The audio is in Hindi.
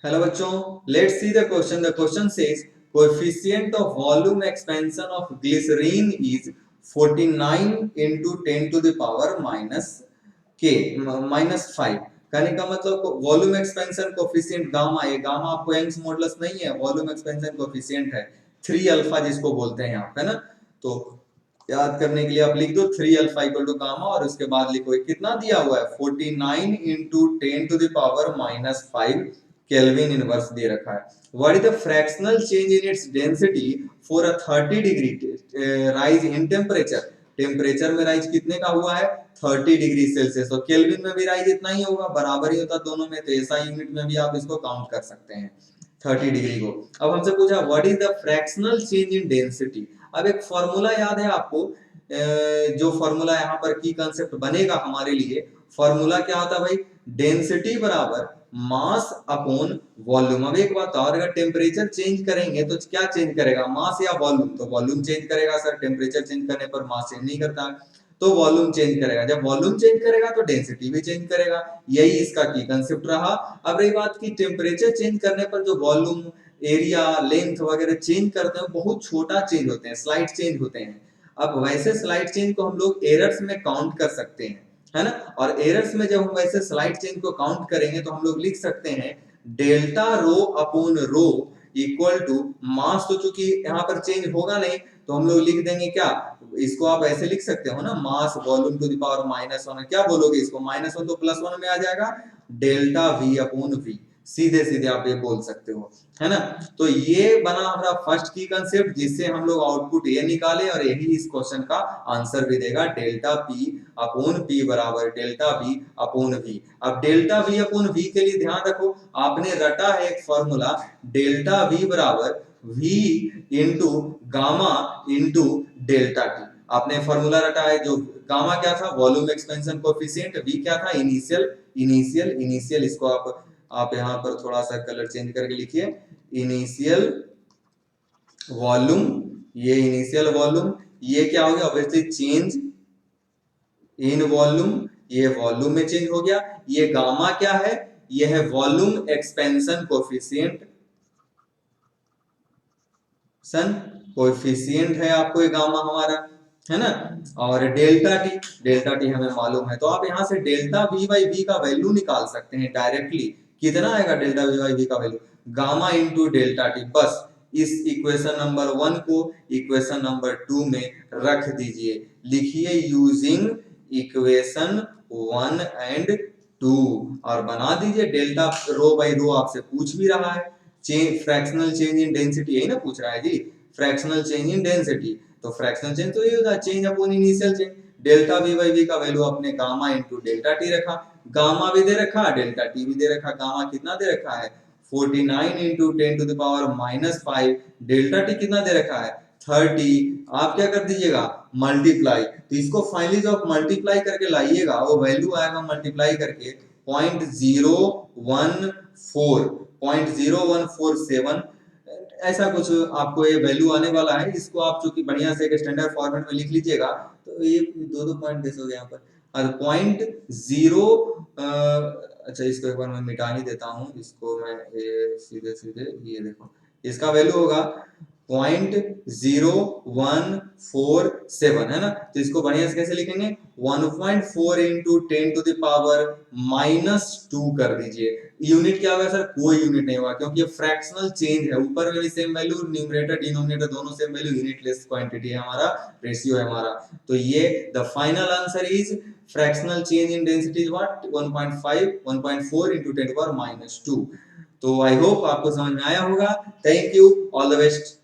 हेलो बच्चों, let's see the question. The question says coefficient of volume expansion of glycerine is 49 into 10 to the power -5. कहने का मतलब वॉल्यूम एक्सपेंशन कोएफिशिएंट गामा, ये गामा आपको यंग्स मॉडुलस नहीं है, वॉल्यूम एक्सपेंशन कोएफिशिएंट है 3 अल्फा जिसको बोलते हैं आप, है ना. तो याद करने के लिए आप लिख दो 3 अल्फा इक्वल टू गामा और उसके बाद लिखो कितना दिया हुआ है 49 into 10 to the power -5 kelvin inverse दे रखा है. What is the fractional change in its density for a 30 degree rise in temperature. Temperature में राइज कितने का हुआ है 30 डिग्री सेल्सियस. तो केल्विन में भी राइज इतना ही होगा, बराबर ही होता दोनों में, तो ऐसा यूनिट में भी आप इसको काउंट कर सकते हैं 30 डिग्री को. अब हमसे पूछा what is the fractional change in density. अब एक फॉर्मूला याद है आपको, जो फॉर्मूला यहाँ पर की कंसेप्ट बनेगा हमारे लिए. फॉर्मूला क्या होता है भाई, डेंसिटी बराबर मास अपॉन वॉल्यूम. अब एक बात और, अगर टेम्परेचर चेंज करेंगे तो क्या चेंज करेगा, मास या वॉल्यूम. तो वॉल्यूम चेंज करेगा सर, टेम्परेचर चेंज करने पर मास चेंज नहीं करता, तो वॉल्यूम चेंज करेगा. जब वॉल्यूम चेंज करेगा तो डेंसिटी भी चेंज करेगा. यही इसका की कंसेप्ट रहा. अब रही बात की टेम्परेचर चेंज करने पर जो वॉल्यूम, एरिया, लेंथ वगैरह चेंज करते हैं बहुत छोटा चेंज होते हैं, स्लाइड चेंज होते हैं. अब वैसे स्लाइड चेंज को हम लोग एरर्स में काउंट कर सकते हैं, है ना. और एरर्स में जब हम वैसे स्लाइड चेंज को काउंट करेंगे तो हम लोग लिख सकते हैं delta rho upon rho equal to mass. तो चूंकि यहाँ पर चेंज होगा नहीं तो हम लोग लिख देंगे क्या, इसको आप ऐसे लिख सकते हो ना, mass volume to the power -1. क्या बोलोगे इसको, -1 तो +1 में आ जाएगा, डेल्टा V अपॉन V. सीधे सीधे आप ये बोल सकते हो, है ना. तो ये बना हमारा फर्स्ट की कंसेप्ट, जिससे हम लोग आउटपुट ये निकाले और यही इस क्वेश्चन का आंसर भी देगा. डेल्टा P अपॉन P बराबर डेल्टा V अपॉन V. अब डेल्टा V अपॉन V के लिए ध्यान रखो, आपने रटा है एक फॉर्मूला, डेल्टा V बराबर V into gamma into delta T. आपने फॉर्मूला रटा है, जो गामा क्या था, वॉल्यूम एक्सपेंशन कोएफिशिएंट, V क्या था, इनिशियल. इसको आप यहाँ पर थोड़ा सा कलर चेंज करके लिखिए, इनिशियल वॉल्यूम. ये इनिशियल वॉल्यूम, ये क्या हो गया, ऑब्वियसली चेंज इन वॉल्यूम, ये वॉल्यूम में चेंज हो गया. ये गामा क्या है, ये है वॉल्यूम एक्सपेंशन कोएफिशिएंट कोएफिशिएंट है आपको ये गामा हमारा, है ना. और डेल्टा टी हमें मालूम है, तो आप यहां से डेल्टा V बाई V का वैल्यू निकाल सकते हैं डायरेक्टली. कितना आएगा डेल्टा V बाई V का value, gamma into delta T. बस इस इक्वेशन नंबर 1 को इक्वेशन नंबर 2 में रख दीजिए. लिखिए यूजिंग इक्वेशन 1 एंड 2 और बना दीजिए डेल्टा रो बाई रो. आपसे पूछ भी रहा है फ्रैक्शनल चेंज इन डेंसिटी, यही ना पूछ रहा है जी, फ्रैक्शनल चेंज इन डेंसिटी. तो फ्रैक्शनल चेंज तो ये होता है change upon initial change. Delta V by V का वैल्यू अपने गामा इंटू डेल्टा टी रखा, गामा भी दे रखा, डेल्टा टी भी दे रखा. गामा कितना दे रखा है 49 into 10 to the power -5. Delta T कितना दे रखा है 30. आप क्या कर दीजिएगा मल्टीप्लाई. तो इसको फाइनली जो आप मल्टीप्लाई करके लाइएगा वो वैल्यू आएगा मल्टीप्लाई करके 0.0147, ऐसा कुछ आपको ये वैल्यू आने वाला है. इसको आप चूंकि बढ़िया से एक स्टैंडर्ड फॉर्मेट में लिख लीजिएगा तो ये दो पॉइंट देख गए यहाँ पर, और 0.0. अच्छा इसको एक बार मैं मिटा ही देता हूँ, इसको मैं सीधे सीधे ये देखो, इसका वैल्यू होगा 0.0147, है ना. तो इसको बढ़िया से कैसे लिखेंगे 1.4 इंटू 10 टू द पावर -2 कर दीजिए. यूनिट क्या होगा सर, कोई यूनिट नहीं होगा क्योंकि ये फ्रैक्शनल चेंज है. ऊपर में भी सेम वैल्यू, न्यूमरेटर डिनोमिनेटर दोनों सेम वैल्यू, यूनिटलेस क्वांटिटी है हमारा, रेशियो है हमारा. तो ये the final answer is fractional change in density is what 1.4 into 10 to the power -2. तो आई होप आपको समझ में आया होगा. Thank you, all the best.